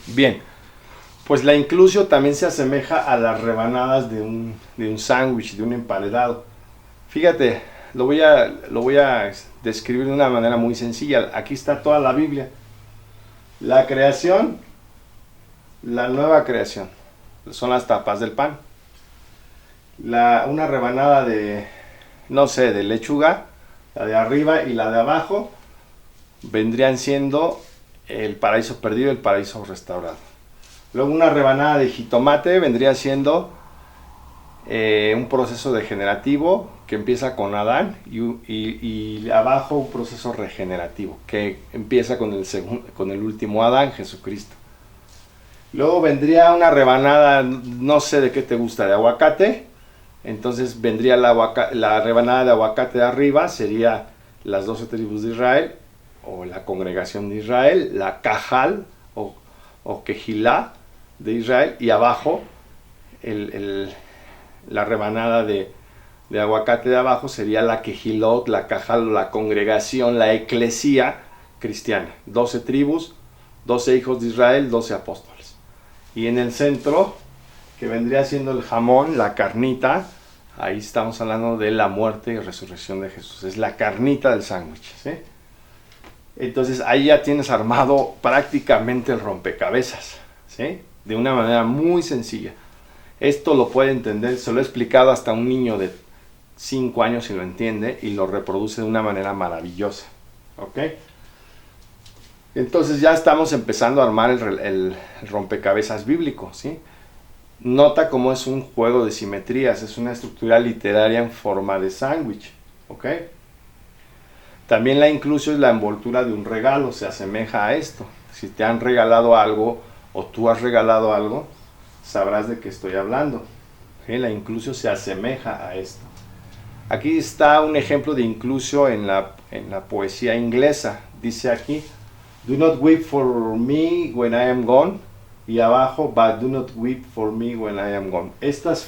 Bien, pues la inclusio también se asemeja a las rebanadas de un sándwich, de un emparedado. Fíjate, lo voy a describir de una manera muy sencilla. Aquí está toda la Biblia. La creación, la nueva creación, son las tapas del pan. Una rebanada de, no sé, de lechuga, la de arriba y la de abajo, vendrían siendo el paraíso perdido y el paraíso restaurado. Luego una rebanada de jitomate vendría siendo un proceso degenerativo que empieza con Adán y abajo un proceso regenerativo que empieza con el último Adán, Jesucristo. Luego vendría una rebanada, no sé de qué te gusta, de aguacate. Entonces vendría la rebanada de aguacate de arriba, sería las 12 tribus de Israel, o la congregación de Israel, la Cajal o Quejilá de Israel, y abajo el, el, la rebanada de aguacate de abajo sería la Quejilot, la Cajal, la congregación, la eclesía cristiana. 12 tribus, 12 hijos de Israel, 12 apóstoles. Y en el centro, que vendría siendo el jamón, la carnita, ahí estamos hablando de la muerte y resurrección de Jesús. Es la carnita del sándwich, ¿sí? Entonces ahí ya tienes armado prácticamente el rompecabezas, ¿sí? De una manera muy sencilla. Esto lo puede entender, se lo he explicado hasta un niño de 5 años y lo entiende y lo reproduce de una manera maravillosa, ¿ok? Entonces ya estamos empezando a armar el rompecabezas bíblico, ¿sí? Nota cómo es un juego de simetrías, es una estructura literaria en forma de sándwich, ¿ok? También la inclusio es la envoltura de un regalo, se asemeja a esto. Si te han regalado algo o tú has regalado algo, sabrás de qué estoy hablando. ¿Sí? La inclusio se asemeja a esto. Aquí está un ejemplo de inclusio en la poesía inglesa. Dice aquí, do not weep for me when I am gone. Y abajo, but do not weep for me when I am gone. Estas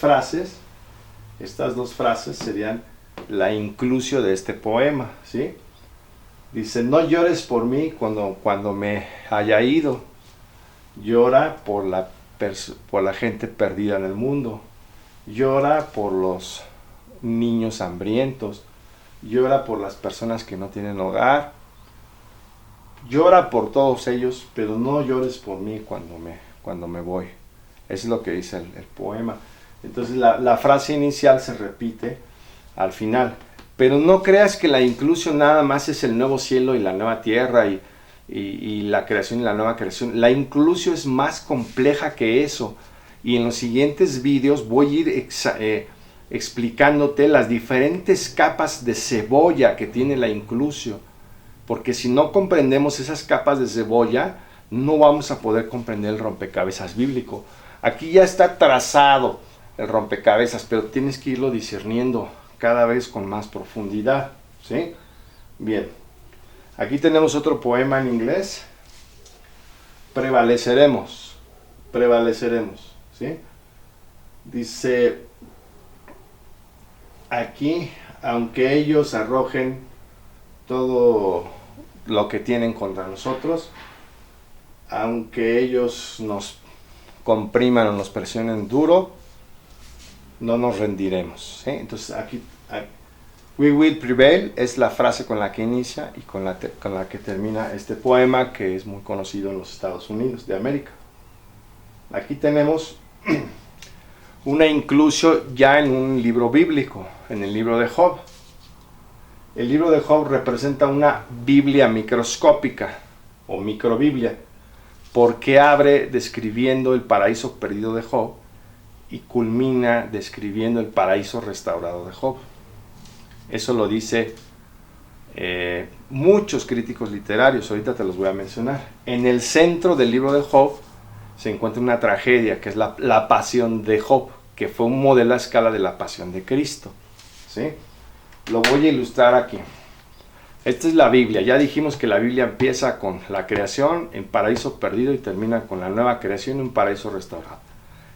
dos frases serían la inclusio de este poema, ¿sí? Dice, no llores por mí cuando me haya ido. Llora por la gente perdida en el mundo. Llora por los niños hambrientos. Llora por las personas que no tienen hogar. Llora por todos ellos, pero no llores por mí cuando me voy. Eso es lo que dice el poema. Entonces la frase inicial se repite al final. Pero no creas que la inclusión nada más es el nuevo cielo y la nueva tierra y la creación y la nueva creación. La inclusión es más compleja que eso. Y en los siguientes vídeos voy a ir explicándote las diferentes capas de cebolla que tiene la inclusio. Porque si no comprendemos esas capas de cebolla, no vamos a poder comprender el rompecabezas bíblico. Aquí ya está trazado el rompecabezas, pero tienes que irlo discerniendo cada vez con más profundidad, ¿sí? Bien, aquí tenemos otro poema en inglés. Prevaleceremos, ¿sí? Dice aquí, aunque ellos arrojen todo lo que tienen contra nosotros, aunque ellos nos compriman o nos presionen duro, no nos rendiremos, ¿sí? Entonces aquí we will prevail es la frase con la que inicia y con la que termina este poema, que es muy conocido en los Estados Unidos de América. Aquí tenemos una inclusio ya en un libro bíblico, en el libro de Job. El libro de Job representa una Biblia microscópica o microbiblia, porque abre describiendo el paraíso perdido de Job y culmina describiendo el paraíso restaurado de Job. Eso lo dice muchos críticos literarios, ahorita te los voy a mencionar. En el centro del libro de Job se encuentra una tragedia, que es la pasión de Job, que fue un modelo a escala de la pasión de Cristo, ¿sí? Lo voy a ilustrar aquí. Esta es la Biblia. Ya dijimos que la Biblia empieza con la creación en paraíso perdido y termina con la nueva creación en paraíso restaurado.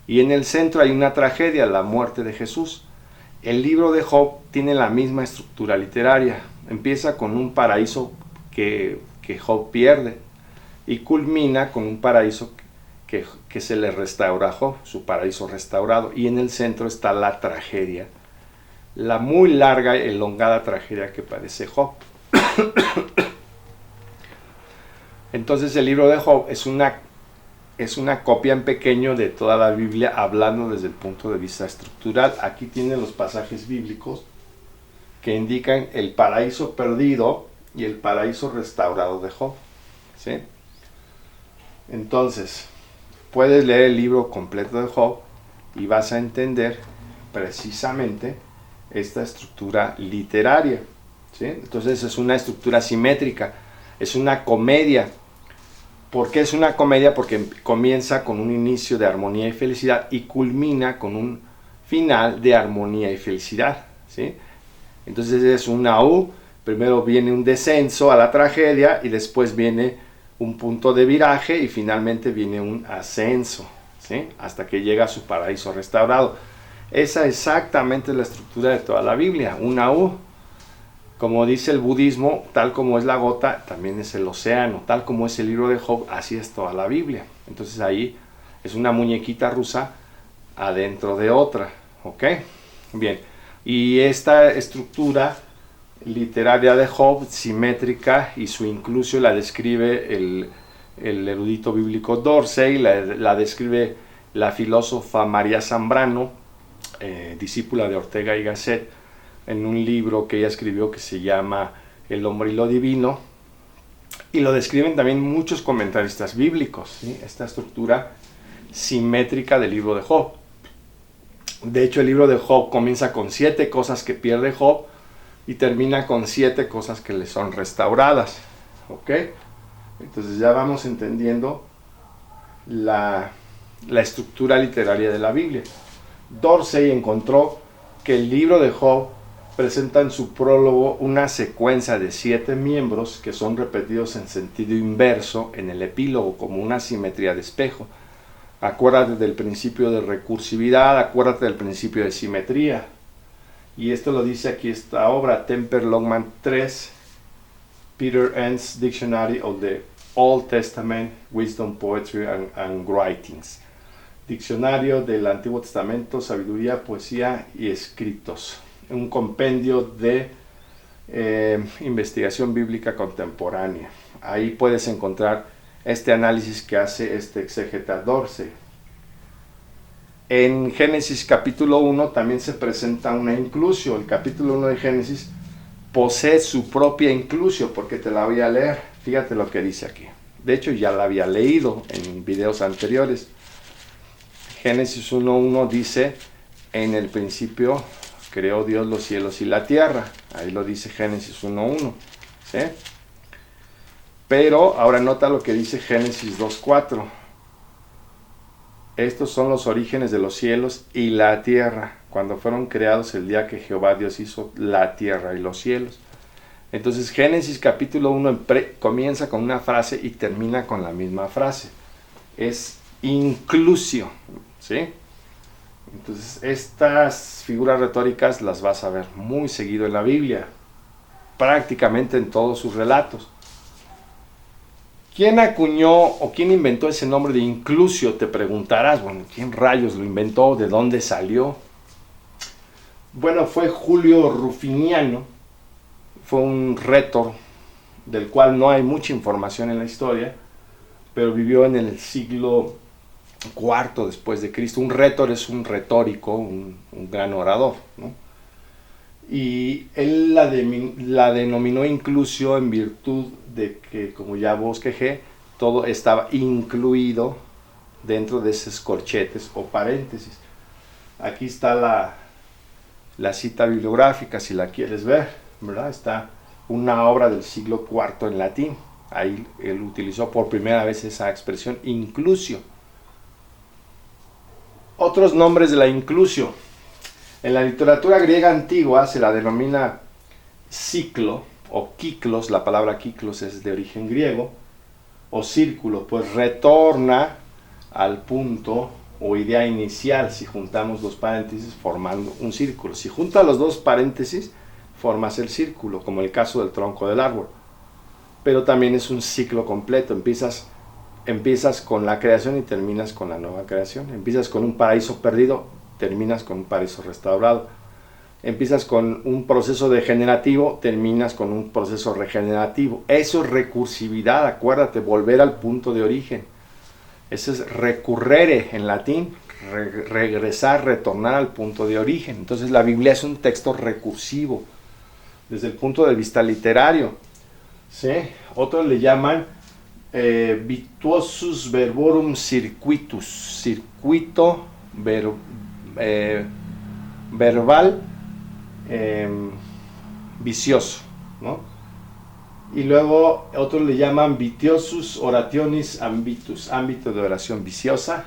Y en el centro hay una tragedia, la muerte de Jesús. El libro de Job tiene la misma estructura literaria. Empieza con un paraíso que Job pierde y culmina con un paraíso que se le restaura a Job, su paraíso restaurado, y en el centro está la tragedia, la muy larga y elongada tragedia que padece Job. Entonces el libro de Job es una copia en pequeño de toda la Biblia, hablando desde el punto de vista estructural. Aquí tienen los pasajes bíblicos que indican el paraíso perdido y el paraíso restaurado de Job, ¿sí? Entonces, puedes leer el libro completo de Job y vas a entender precisamente esta estructura literaria, ¿sí? Entonces es una estructura simétrica, es una comedia. ¿Por qué es una comedia? Porque comienza con un inicio de armonía y felicidad y culmina con un final de armonía y felicidad, ¿sí? Entonces es una U, primero viene un descenso a la tragedia y después viene un punto de viraje y finalmente viene un ascenso, ¿sí? Hasta que llega a su paraíso restaurado. Esa exactamente es la estructura de toda la Biblia, una U. Como dice el budismo, tal como es la gota, también es el océano. Tal como es el libro de Job, así es toda la Biblia. Entonces ahí es una muñequita rusa adentro de otra, ¿ok? Bien, y esta estructura literaria de Job, simétrica, y su inclusio la describe el erudito bíblico Dorsey, la describe la filósofa María Zambrano, discípula de Ortega y Gasset, en un libro que ella escribió que se llama El hombre y lo divino, y lo describen también muchos comentaristas bíblicos, ¿sí? Esta estructura simétrica del libro de Job. De hecho, el libro de Job comienza con 7 cosas que pierde Job y termina con 7 cosas que le son restauradas, ¿ok? Entonces ya vamos entendiendo la estructura literaria de la Biblia. Dorsey encontró que el libro de Job presenta en su prólogo una secuencia de 7 miembros que son repetidos en sentido inverso en el epílogo, como una simetría de espejo. Acuérdate del principio de recursividad, acuérdate del principio de simetría. Y esto lo dice aquí esta obra, Temper Longman 3, Peter Enns Dictionary of the Old Testament, Wisdom, Poetry and Writings. Diccionario del Antiguo Testamento, Sabiduría, Poesía y Escritos. Un compendio de investigación bíblica contemporánea. Ahí puedes encontrar este análisis que hace este exégeta Dorsey. En Génesis capítulo 1 también se presenta una inclusio. El capítulo 1 de Génesis posee su propia inclusio, porque te la voy a leer. Fíjate lo que dice aquí. De hecho, ya la había leído en videos anteriores. Génesis 1.1 dice: en el principio creó Dios los cielos y la tierra. Ahí lo dice Génesis 1.1, ¿sí? Pero ahora nota lo que dice Génesis 2.4. Estos son los orígenes de los cielos y la tierra, cuando fueron creados el día que Jehová Dios hizo la tierra y los cielos. Entonces Génesis capítulo 1 comienza con una frase y termina con la misma frase. Es inclusio, ¿sí? Entonces estas figuras retóricas las vas a ver muy seguido en la Biblia, prácticamente en todos sus relatos. ¿Quién acuñó o quién inventó ese nombre de inclusio? Te preguntarás. Bueno, ¿quién rayos lo inventó? ¿De dónde salió? Bueno, fue Julio Rufiniano. Fue un rétor del cual no hay mucha información en la historia, pero vivió en el siglo IV después de Cristo. Un rétor es un retórico, un gran orador, ¿no? Y él la denominó inclusio en virtud de que, como ya bosquejé, todo estaba incluido dentro de esos corchetes o paréntesis. Aquí está la cita bibliográfica, si la quieres ver, ¿verdad? Está una obra del siglo IV en latín. Ahí él utilizó por primera vez esa expresión, inclusio. Otros nombres de la inclusio. En la literatura griega antigua se la denomina ciclo o kiklos. La palabra kiklos es de origen griego, o círculo, pues retorna al punto o idea inicial. Si juntamos dos paréntesis formando un círculo, si juntas los dos paréntesis formas el círculo, como el caso del tronco del árbol. Pero también es un ciclo completo. Empiezas empiezas con la creación y terminas con la nueva creación. Empiezas con un paraíso perdido, terminas con un paraíso restaurado. Empiezas con un proceso degenerativo, terminas con un proceso regenerativo. Eso es recursividad, acuérdate, volver al punto de origen. Eso es recurrere en latín, regresar, retornar al punto de origen. Entonces la Biblia es un texto recursivo, desde el punto de vista literario. ¿Sí? Otros le llaman virtuosus verborum circuitus, circuito verbal vicioso, ¿no? Y luego otros le llaman vitiosus orationis ambitus, ámbito de oración viciosa,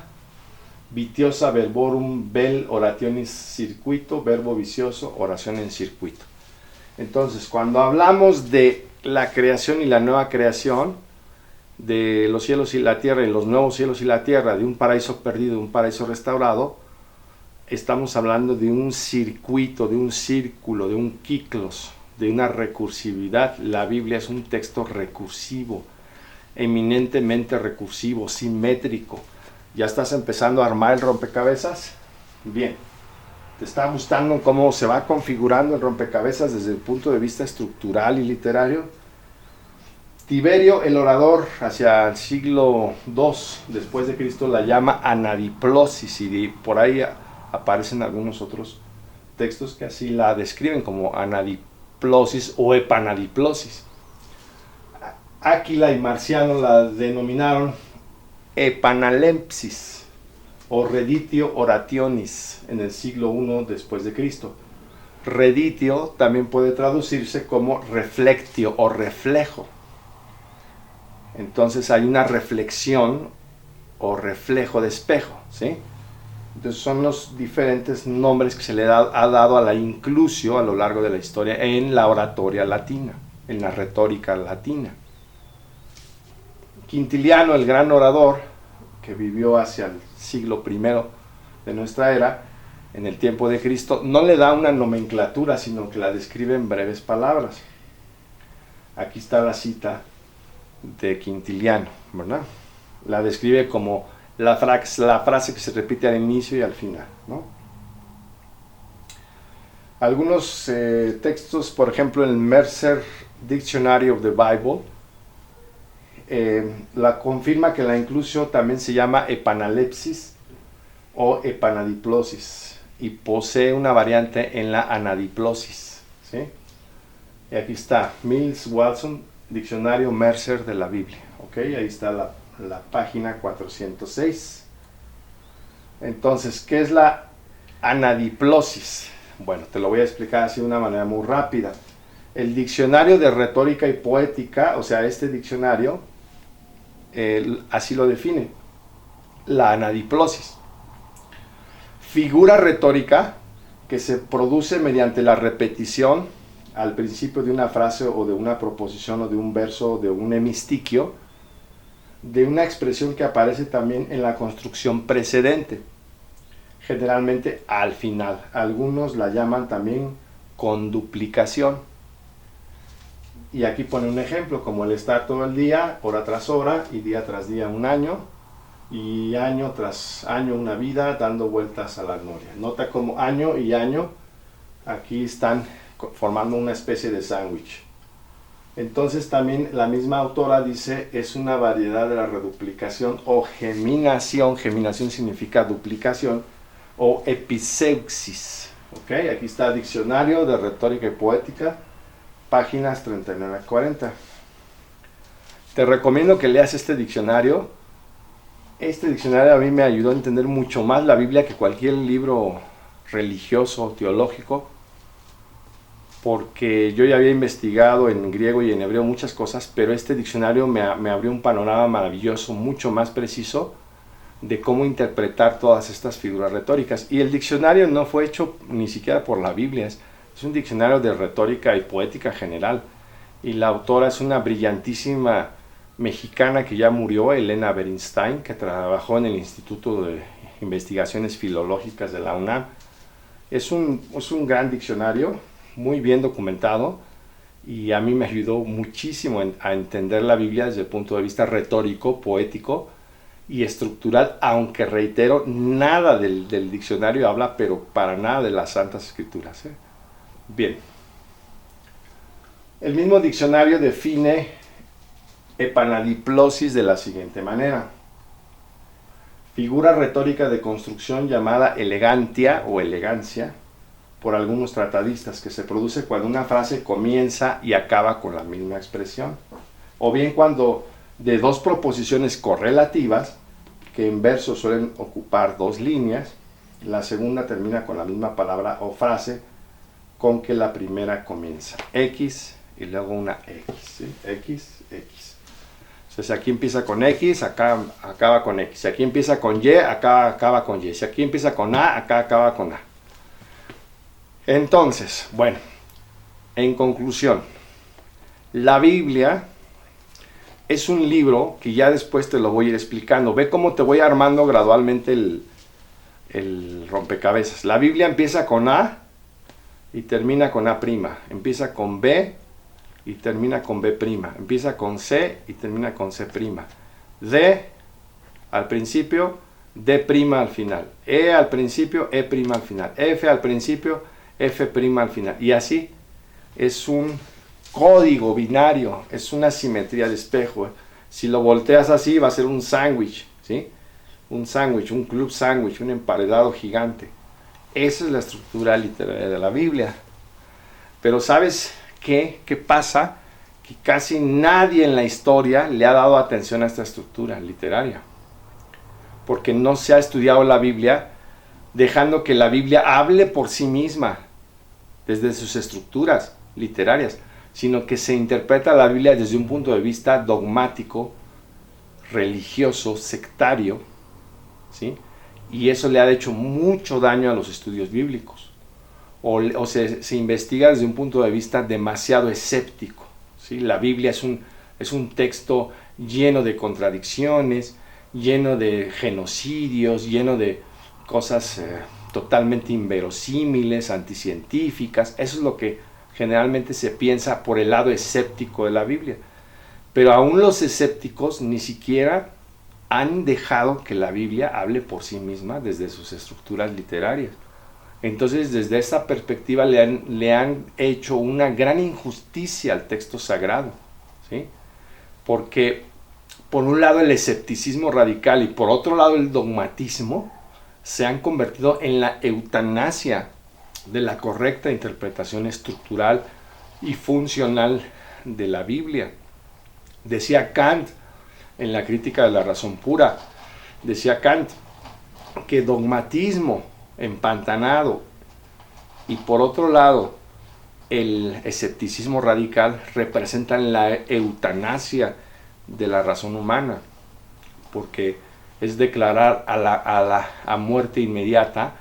vitiosa verborum vel orationis circuito, verbo vicioso, oración en circuito. Entonces, cuando hablamos de la creación y la nueva creación, de los cielos y la tierra, y los nuevos cielos y la tierra, de un paraíso perdido, de un paraíso restaurado, estamos hablando de un circuito, de un círculo, de un kyklos, de una recursividad. La Biblia es un texto recursivo, eminentemente recursivo, simétrico. ¿Ya estás empezando a armar el rompecabezas? Bien. ¿Te está gustando cómo se va configurando el rompecabezas desde el punto de vista estructural y literario? Tiberio el orador, hacia el siglo II después de Cristo, la llama anadiplosis, y por ahí aparecen algunos otros textos que así la describen como anadiplosis o epanadiplosis. Áquila y Marciano la denominaron epanalepsis o reditio orationis en el siglo I después de Cristo. Reditio también puede traducirse como reflectio o reflejo. Entonces hay una reflexión o reflejo de espejo, ¿sí? Entonces son los diferentes nombres que se le ha dado a la inclusio a lo largo de la historia en la oratoria latina, en la retórica latina. Quintiliano, el gran orador, que vivió hacia el siglo I de nuestra era, en el tiempo de Cristo, no le da una nomenclatura, sino que la describe en breves palabras. Aquí está la cita de Quintiliano, ¿verdad? La describe como la frase que se repite al inicio y al final, ¿no? Algunos textos, por ejemplo, el Mercer Dictionary of the Bible, la confirma que la inclusio también se llama epanalepsis o epanadiplosis y posee una variante en la anadiplosis, ¿sí? Y aquí está Mills Watson, Diccionario Mercer de la Biblia, ¿ok? Ahí está la página 406. Entonces, ¿qué es la anadiplosis? Bueno, te lo voy a explicar así de una manera muy rápida. El diccionario de retórica y poética, o sea, este diccionario, así lo define: la anadiplosis. Figura retórica que se produce mediante la repetición al principio de una frase o de una proposición o de un verso o de un hemistiquio, de una expresión que aparece también en la construcción precedente, generalmente al final. Algunos la llaman también conduplicación. Y aquí pone un ejemplo, como el estar todo el día, hora tras hora, y día tras día un año, y año tras año una vida, dando vueltas a la gloria. Nota como año y año aquí están formando una especie de sándwich. Entonces también la misma autora dice es una variedad de la reduplicación o geminación. Geminación significa duplicación, o episeuxis. ¿Okay? Aquí está Diccionario de Retórica y Poética, páginas 39 a 40. Te recomiendo que leas este diccionario. Este diccionario a mí me ayudó a entender mucho más la Biblia que cualquier libro religioso, teológico, porque yo ya había investigado en griego y en hebreo muchas cosas, pero este diccionario me abrió un panorama maravilloso, mucho más preciso, de cómo interpretar todas estas figuras retóricas. Y el diccionario no fue hecho ni siquiera por la Biblia, es un diccionario de retórica y poética general, y la autora es una brillantísima mexicana que ya murió, Elena Bernstein, que trabajó en el Instituto de Investigaciones Filológicas de la UNAM. Es un gran diccionario, muy bien documentado, y a mí me ayudó muchísimo a entender la Biblia desde el punto de vista retórico, poético y estructural, aunque reitero, nada del diccionario habla, pero para nada de las Santas Escrituras, ¿eh? Bien. El mismo diccionario define epanadiplosis de la siguiente manera: figura retórica de construcción llamada elegantia o elegancia por algunos tratadistas, que se produce cuando una frase comienza y acaba con la misma expresión, o bien cuando de dos proposiciones correlativas, que en verso suelen ocupar dos líneas, la segunda termina con la misma palabra o frase con que la primera comienza. X y luego una X, ¿sí? X, X. Entonces aquí empieza con X, acá acaba con X. Si aquí empieza con Y, acá acaba con Y. Si aquí empieza con A, acá acaba con A. Entonces, bueno, en conclusión, la Biblia es un libro que ya después te lo voy a ir explicando. Ve cómo te voy armando gradualmente el rompecabezas. La Biblia empieza con A y termina con A'. Empieza con B y termina con B'. Empieza con C y termina con C'. D al principio, D' al final. E al principio, E' al final. F al principio, F' al final. Y así es un código binario, es una simetría de espejo. Si lo volteas así, va a ser un sándwich, ¿sí? Un sándwich, un club sándwich, un emparedado gigante. Esa es la estructura literaria de la Biblia. Pero ¿sabes qué? ¿Qué pasa? Que casi nadie en la historia le ha dado atención a esta estructura literaria. Porque no se ha estudiado la Biblia dejando que la Biblia hable por sí misma, desde sus estructuras literarias, sino que se interpreta la Biblia desde un punto de vista dogmático, religioso, sectario, ¿sí? Y eso le ha hecho mucho daño a los estudios bíblicos. O se investiga desde un punto de vista demasiado escéptico, ¿sí? La Biblia es un texto lleno de contradicciones, lleno de genocidios, lleno de cosas totalmente inverosímiles, anticientíficas. Eso es lo que generalmente se piensa por el lado escéptico de la Biblia. Pero aún los escépticos ni siquiera han dejado que la Biblia hable por sí misma desde sus estructuras literarias. Entonces, desde esta perspectiva le han hecho una gran injusticia al texto sagrado, ¿sí? Porque por un lado el escepticismo radical y por otro lado el dogmatismo se han convertido en la eutanasia de la correcta interpretación estructural y funcional de la Biblia. Decía Kant en la crítica de la razón pura, decía Kant que dogmatismo empantanado y por otro lado el escepticismo radical representan la eutanasia de la razón humana, porque es declarar a muerte inmediata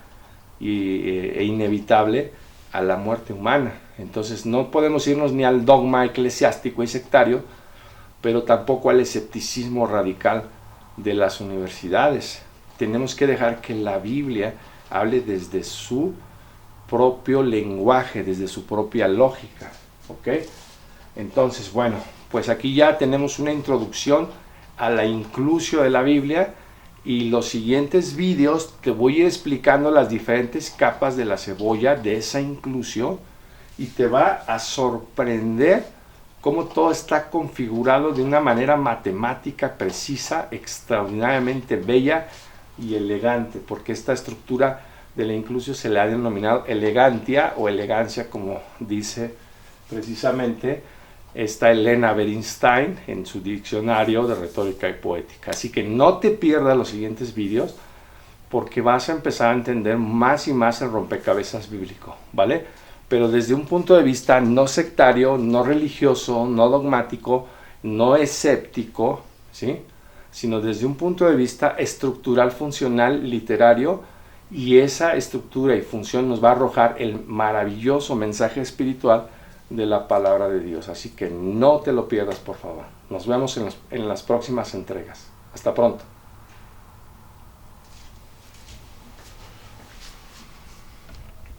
e inevitable a la muerte humana. Entonces no podemos irnos ni al dogma eclesiástico y sectario, pero tampoco al escepticismo radical de las universidades. Tenemos que dejar que la Biblia hable desde su propio lenguaje, desde su propia lógica, ¿ok? Entonces, bueno, pues aquí ya tenemos una introducción a la inclusio de la Biblia, y los siguientes vídeos te voy a ir explicando las diferentes capas de la cebolla de esa inclusión, y te va a sorprender cómo todo está configurado de una manera matemática precisa, extraordinariamente bella y elegante, porque esta estructura de la inclusio se le ha denominado elegantia o elegancia, como dice precisamente esta Elena Berinstein en su diccionario de retórica y poética. Así que no te pierdas los siguientes vídeos, porque vas a empezar a entender más y más el rompecabezas bíblico, ¿vale? Pero desde un punto de vista no sectario, no religioso, no dogmático, no escéptico, ¿sí? Sino desde un punto de vista estructural, funcional, literario, y esa estructura y función nos va a arrojar el maravilloso mensaje espiritual de la palabra de Dios. Así que no te lo pierdas, por favor. Nos vemos en las próximas entregas. Hasta pronto.